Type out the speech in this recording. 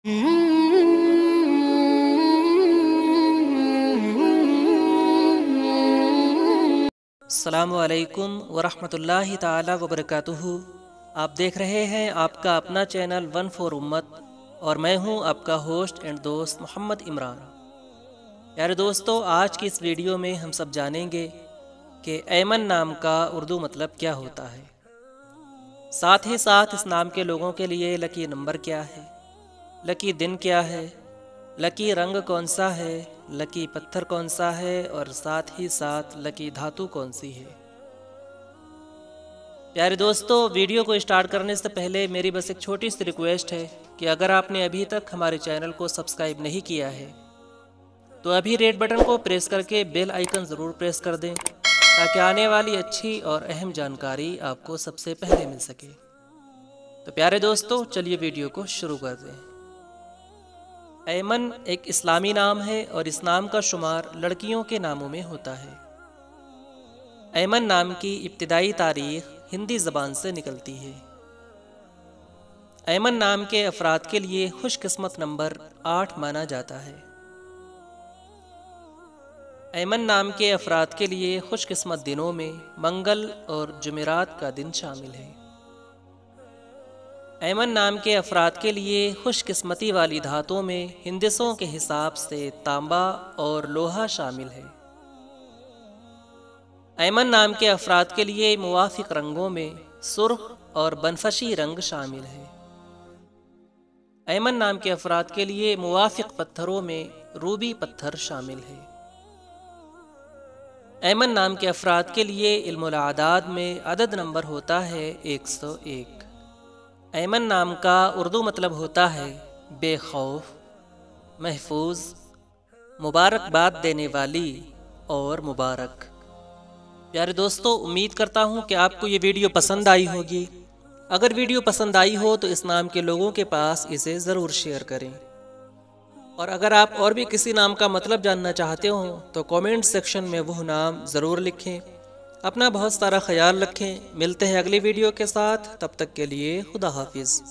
अस्सलामुअलैकुम वरहमतुल्लाहि ताला वबरकातुहू। आप देख रहे हैं आपका अपना चैनल वन फॉर उम्मत और मैं हूं आपका होस्ट एंड दोस्त मोहम्मद इमरान। यार दोस्तों, आज की इस वीडियो में हम सब जानेंगे कि ऐमन नाम का उर्दू मतलब क्या होता है। साथ ही साथ इस नाम के लोगों के लिए लकी नंबर क्या है, लकी दिन क्या है, लकी रंग कौन सा है, लकी पत्थर कौन सा है और साथ ही साथ लकी धातु कौन सी है। प्यारे दोस्तों, वीडियो को स्टार्ट करने से पहले मेरी बस एक छोटी सी रिक्वेस्ट है कि अगर आपने अभी तक हमारे चैनल को सब्सक्राइब नहीं किया है तो अभी रेड बटन को प्रेस करके बेल आइकन ज़रूर प्रेस कर दें ताकि आने वाली अच्छी और अहम जानकारी आपको सबसे पहले मिल सके। तो प्यारे दोस्तों, चलिए वीडियो को शुरू कर दें। ऐमन एक इस्लामी नाम है और इस नाम का शुमार लड़कियों के नामों में होता है। ऐमन नाम की इब्तिदाई तारीख हिंदी ज़बान से निकलती है। ऐमन नाम के अफराद के लिए खुशकिस्मत नंबर 8 माना जाता है। ऐमन नाम के अफराद के लिए खुशकिस्मत दिनों में मंगल और जुमेरात का दिन शामिल है। ऐमन नाम के अफराद के लिए खुशकिस्मती वाली धातुओं में हिंदिसों के हिसाब से तांबा और लोहा शामिल है। ऐमन नाम के अफराद के लिए मुवाफिक रंगों में सुर्ख और बनफशी रंग शामिल है। ऐमन नाम के अफराद के लिए मुवाफिक पत्थरों में रूबी पत्थर शामिल है। ऐमन नाम के अफराद के लिए इल्मुल आदाद में अदद नंबर होता है 101। ऐमन नाम का उर्दू मतलब होता है बेखौफ, महफूज, मुबारकबाद देने वाली और मुबारक। प्यारे दोस्तों, उम्मीद करता हूँ कि आपको ये वीडियो पसंद आई होगी। अगर वीडियो पसंद आई हो तो इस नाम के लोगों के पास इसे ज़रूर शेयर करें। और अगर आप और भी किसी नाम का मतलब जानना चाहते हो तो कमेंट सेक्शन में वो नाम ज़रूर लिखें। अपना बहुत सारा ख्याल रखें। मिलते हैं अगली वीडियो के साथ, तब तक के लिए खुदा हाफिज़।